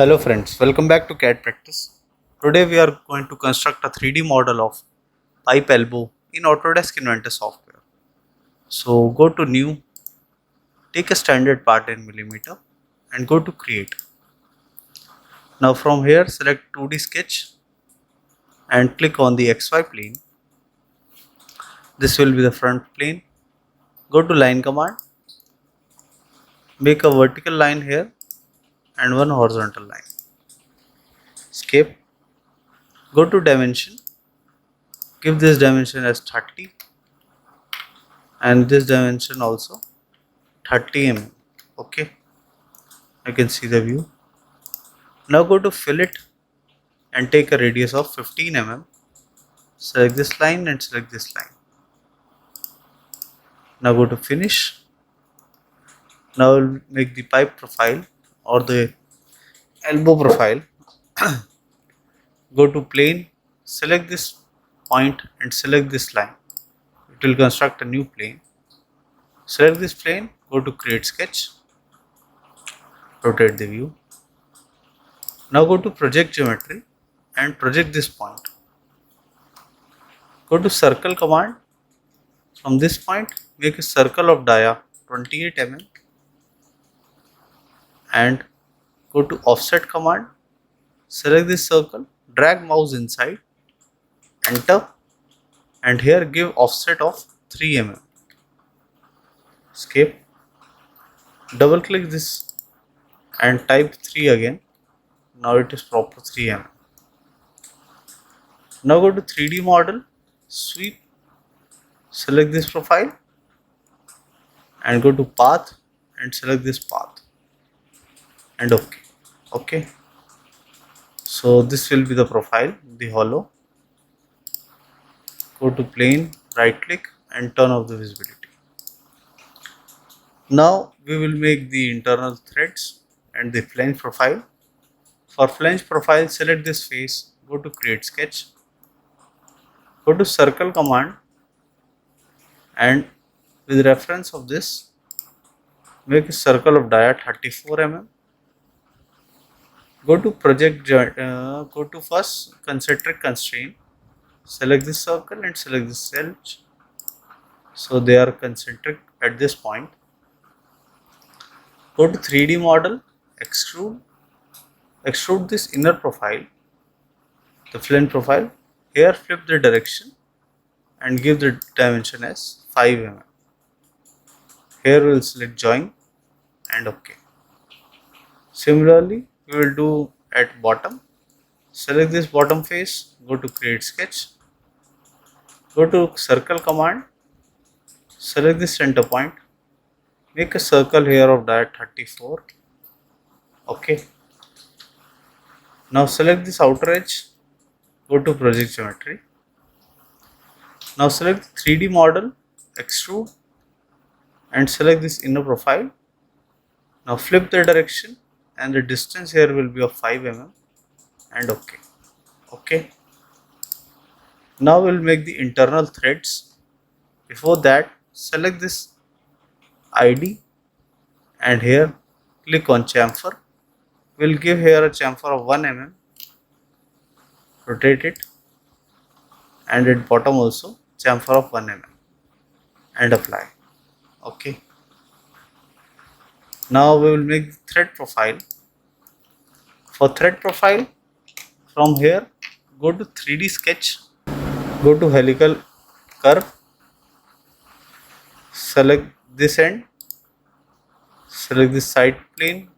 Hello friends, welcome back to CAD practice. Today we are going to construct a 3D model of pipe elbow in Autodesk Inventor software. So go to new, take a standard part in millimeter and go to create. Now from here select 2D sketch and click on the XY plane. This will be the front plane. Go to line command, make a vertical line here and one horizontal line. Escape. Go to dimension, give this dimension as 30 and this dimension also 30 mm. Okay, I can see the view. Now go to fillet and take a radius of 15 mm. Select this line and select this line. Now go to finish. Now we'll make the pipe profile or the elbow profile. Go to plane, select this point and select this line. It will construct a new plane. Select this plane, go to create sketch, rotate the view. Now go to project geometry and project this point. Go to circle command. From this point, make a circle of dia 28 mm and go to offset command. Select this circle, drag mouse inside, enter, and here give offset of 3 mm. Escape. Double click this and type 3 again. Now it is proper 3 mm. Now go to 3D model, sweep, select this profile and go to path and select this path and okay. So this will be the profile, the hollow. Go to plane, right click and turn off the visibility. Now we will make the internal threads and the flange profile. For flange profile, select this face, go to create sketch, go to circle command and with reference of this, make a circle of dia 34 mm. Go to project, go to first concentric constraint, select this circle and select this edge. So they are concentric at this point. Go to 3D model, extrude this inner profile, the flange profile. Here flip the direction and give the dimension as 5 mm. Here we will select join and OK. Similarly, we will do at bottom. Select this bottom face, go to create sketch, go to circle command, select this center point, make a circle here of dia 34. Okay. Now select this outer edge, go to project geometry. Now select 3D model, extrude and select this inner profile. Now flip the direction and the distance here will be of 5 mm and okay. Now we will make the internal threads. Before that, select this ID and here click on chamfer. We will give here a chamfer of 1 mm, rotate it and at bottom also chamfer of 1 mm and apply. Okay. Now we will make the thread profile. For thread profile, from here go to 3D sketch, go to helical curve, select this end, select this side plane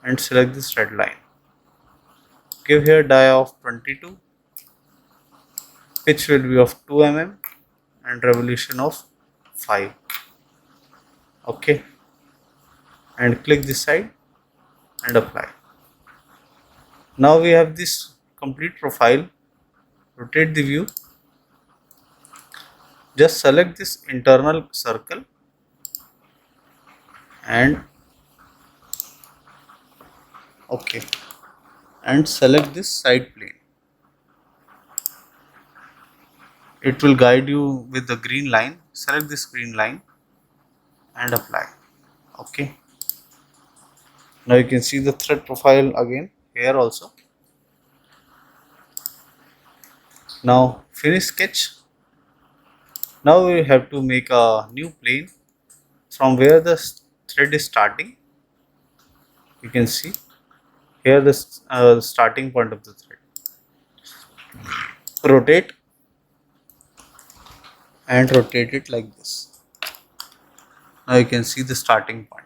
and select this red line. Give here dia of 22, pitch will be of 2 mm and revolution of 5. Okay, and click this side and apply. Now we have this complete profile. Rotate the view. Just select this internal circle and okay, and select this side plane. It will guide you with the green line. Select this green line and apply. Okay. Now you can see the thread profile again here also. Now finish sketch. Now we have to make a new plane from where the thread is starting. You can see here the starting point of the thread. Rotate and rotate it like this. Now you can see the starting point.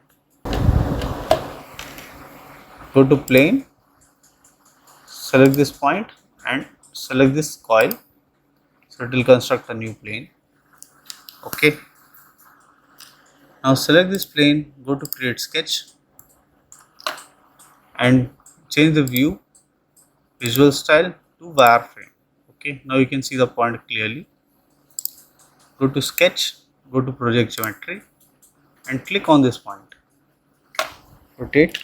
Go to plane, select this point and select this coil, so it will construct a new plane. Okay. Now select this plane, go to create sketch and change the view visual style to wireframe. Okay, now you can see the point clearly. Go to sketch, go to project geometry and click on this point. Rotate,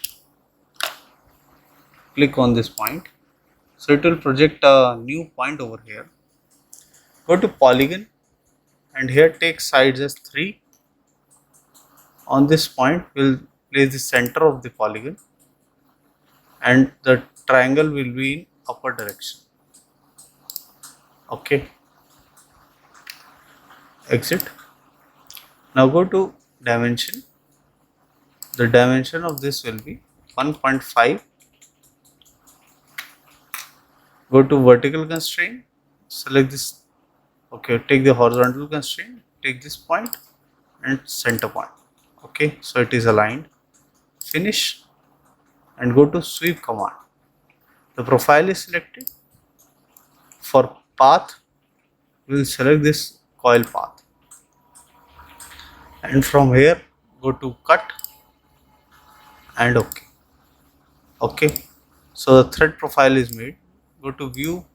click on this point, so it will project a new point over here. Go to polygon and here take sides as 3. On this point we'll place the center of the polygon and the triangle will be in upper direction. Okay, exit. Now go to dimension. The dimension of this will be 1.5. Go to vertical constraint, select this. Okay, take the horizontal constraint, take this point and center point. Okay, so it is aligned. Finish and go to sweep command. The profile is selected. For path, we will select this coil path and from here go to cut and OK. Okay, so the thread profile is made. Go to view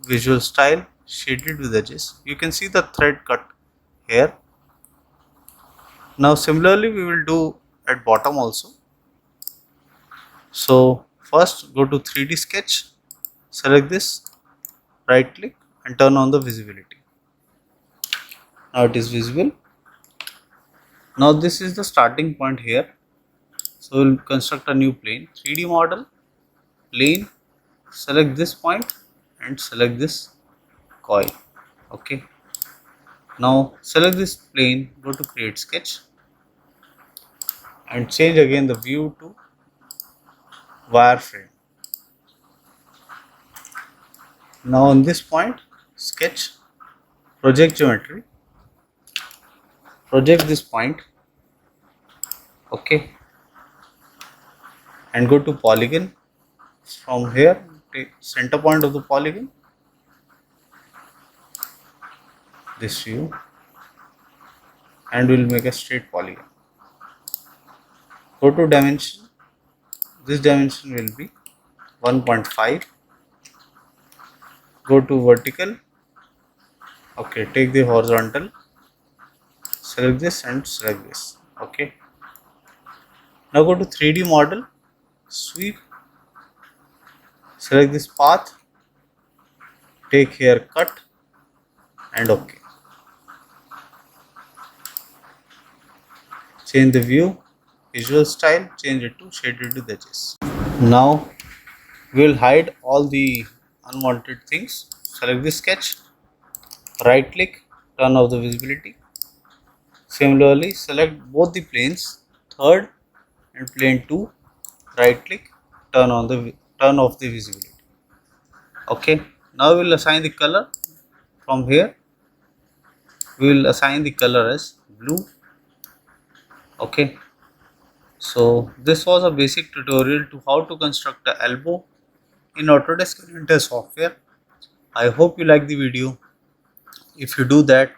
visual style, shaded with edges. You can see the thread cut here. Now similarly we will do at bottom also. So first go to 3D sketch, select this, right click and turn on the visibility. Now it is visible. Now this is the starting point here. So we'll construct a new plane. 3D model, plane, select this point and select this coil. Okay. Now select this plane, go to create sketch and change again the view to wireframe. Now on this point, sketch, project geometry, project this point. Okay, and go to polygon. From here take center point of the polygon, this view, and we'll make a straight polygon. Go to dimension. This dimension will be 1.5. Go to vertical. Okay, take the horizontal, select this and select this. Okay, now go to 3D model, sweep, select this path, take here cut and OK. Change the view visual style, change it to shaded with edges. Now we will hide all the unwanted things. Select the sketch, right click, turn off the visibility. Similarly select both the planes, third and plane 2, right click, turn off the visibility. Okay, now we will assign the color. From here we will assign the color as blue. Okay, so this was a basic tutorial to how to construct an elbow in Autodesk Inventor software. I hope you like the video. If you do that,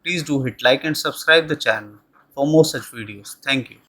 please do hit like and subscribe the channel for more such videos. Thank you.